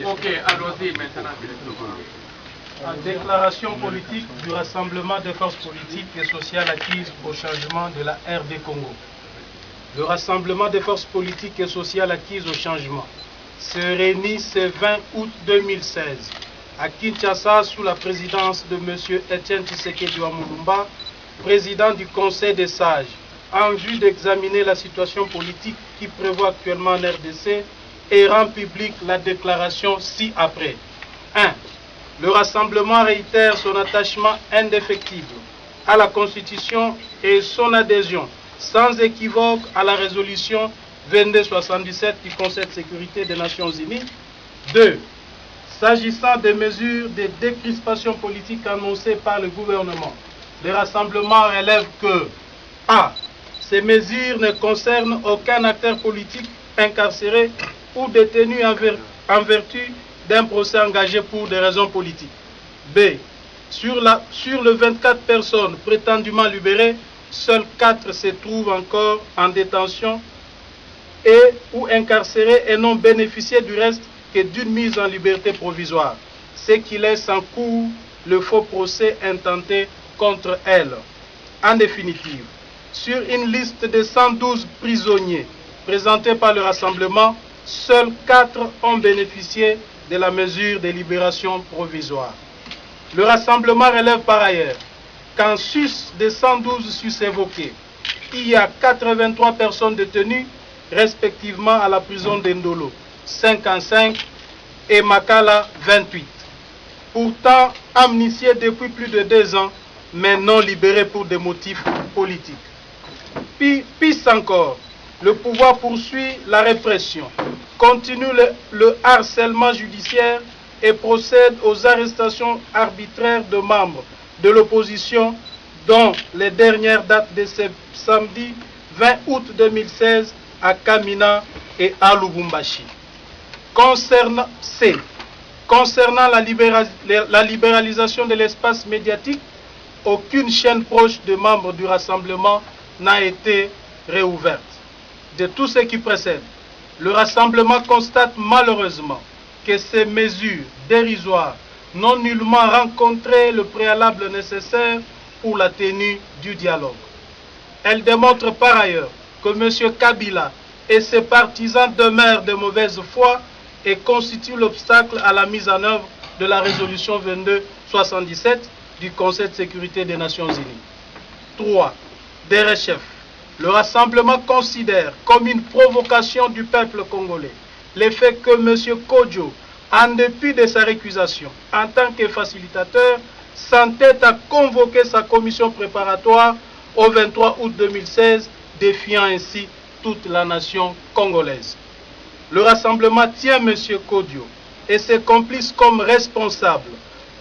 Ok, allons-y maintenant. Déclaration politique du Rassemblement des forces politiques et sociales acquises au changement de la RD Congo. Le Rassemblement des forces politiques et sociales acquises au changement se réunit ce 20 août 2016 à Kinshasa sous la présidence de M. Etienne Tshisekedi Wamulumba, président du Conseil des sages, en vue d'examiner la situation politique qui prévoit actuellement en RDC et rend publique la déclaration ci-après. 1. Le Rassemblement réitère son attachement indéfectible à la Constitution et son adhésion sans équivoque à la résolution 2277 du Conseil de sécurité des Nations Unies. 2. S'agissant des mesures de décrispation politique annoncées par le gouvernement, le Rassemblement relève que a. Ces mesures ne concernent aucun acteur politique incarcéré ou détenu en vertu d'un procès engagé pour des raisons politiques. B. Sur les 24 personnes prétendument libérées, seules 4 se trouvent encore en détention et ou incarcérées et n'ont bénéficié du reste que d'une mise en liberté provisoire, ce qui laisse en cours le faux procès intenté contre elles. En définitive, sur une liste de 112 prisonniers présentés par le Rassemblement, seuls 4 ont bénéficié de la mesure de libération provisoire. Le Rassemblement relève par ailleurs qu'en sus des 112 sus-évoqués, il y a 83 personnes détenues, respectivement à la prison d'Endolo, 55 et Makala, 28. Pourtant amnistiés depuis plus de 2 ans, mais non libérés pour des motifs politiques. Pis encore, le pouvoir poursuit la répression, continue le harcèlement judiciaire et procède aux arrestations arbitraires de membres de l'opposition, dont les dernières datent de ce samedi 20 août 2016 à Kamina et à Lubumbashi. Concernant la libéralisation de l'espace médiatique, aucune chaîne proche de membres du Rassemblement n'a été réouverte. De tout ce qui précède, le Rassemblement constate malheureusement que ces mesures dérisoires n'ont nullement rencontré le préalable nécessaire pour la tenue du dialogue. Elles démontrent par ailleurs que M. Kabila et ses partisans demeurent de mauvaise foi et constituent l'obstacle à la mise en œuvre de la résolution 2277 du Conseil de sécurité des Nations Unies. 3. Derechef. Le Rassemblement considère comme une provocation du peuple congolais le fait que M. Kodjo, en dépit de sa récusation en tant que facilitateur, s'entête à convoquer sa commission préparatoire au 23 août 2016, défiant ainsi toute la nation congolaise. Le Rassemblement tient M. Kodjo et ses complices comme responsables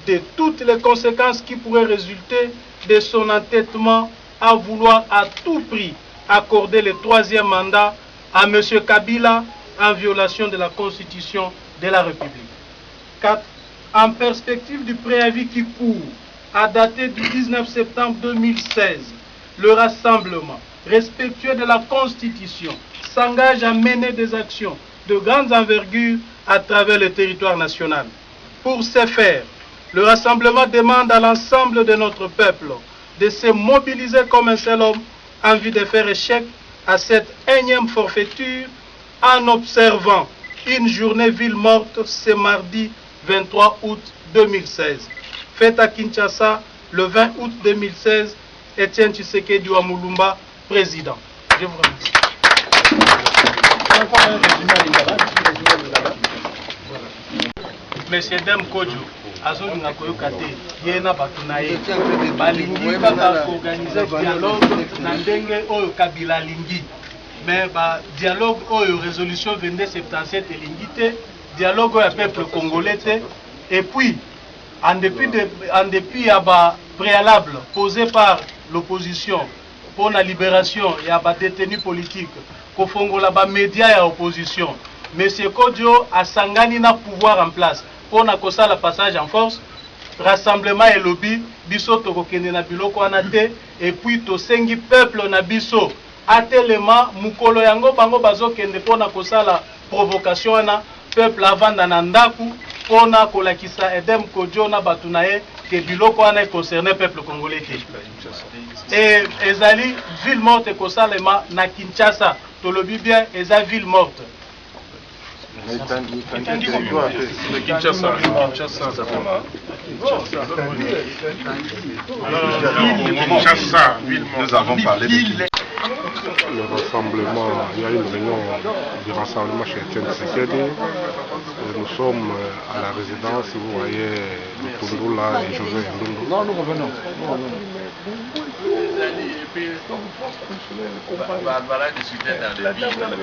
de toutes les conséquences qui pourraient résulter de son entêtement à vouloir à tout prix accorder le 3e mandat à M. Kabila en violation de la Constitution de la République. 4. En perspective du préavis qui court, à dater du 19 septembre 2016, le Rassemblement, respectueux de la Constitution, s'engage à mener des actions de grande envergure à travers le territoire national. Pour ce faire, le Rassemblement demande à l'ensemble de notre peuple de se mobiliser comme un seul homme en vue de faire échec à cette énième forfaiture en observant une journée ville morte ce mardi 23 août 2016. Fête à Kinshasa le 20 août 2016, Etienne Tshisekedi Wamulumba, président. Je vous remercie. Monsieur Dem Kodjo, azolinga koyoka te ye na bato na ye balingi kaka koorganize dialogue na ndenge oyo Kabila alingi, mais dialogue oyo résolution 2277 elingi te, dialogue oyo ya peuple congolais te. Et puis en dépit ya préalable posé par l'opposition pour la libération ya détenus politiques kofongola média ya opposition, Monsieur Kodjo asangani na pouvoir en place pour na kosala passage en force. Rassemblement et lobby biso tokokende na biloko wana te, et puis tosengi peuple na biso atelema mukolo yango bango bazokende mpona kosala provocation wana peuple avanda na ndaku mpona kolakisa Edem Kodjo na bato na ye ke biloko wana econcerne peuple congolais te. Et ezali ville morte ekosalema na Kinshasa, tolobi bien eza ville morte. Nous avons parlé de le rassemblement, il y a une réunion du rassemblement chez Etienne Tshisekedi. Nous sommes à la résidence, vous voyez Tundula et José Ndundu. Non, nous revenons. Barbara discutait dans le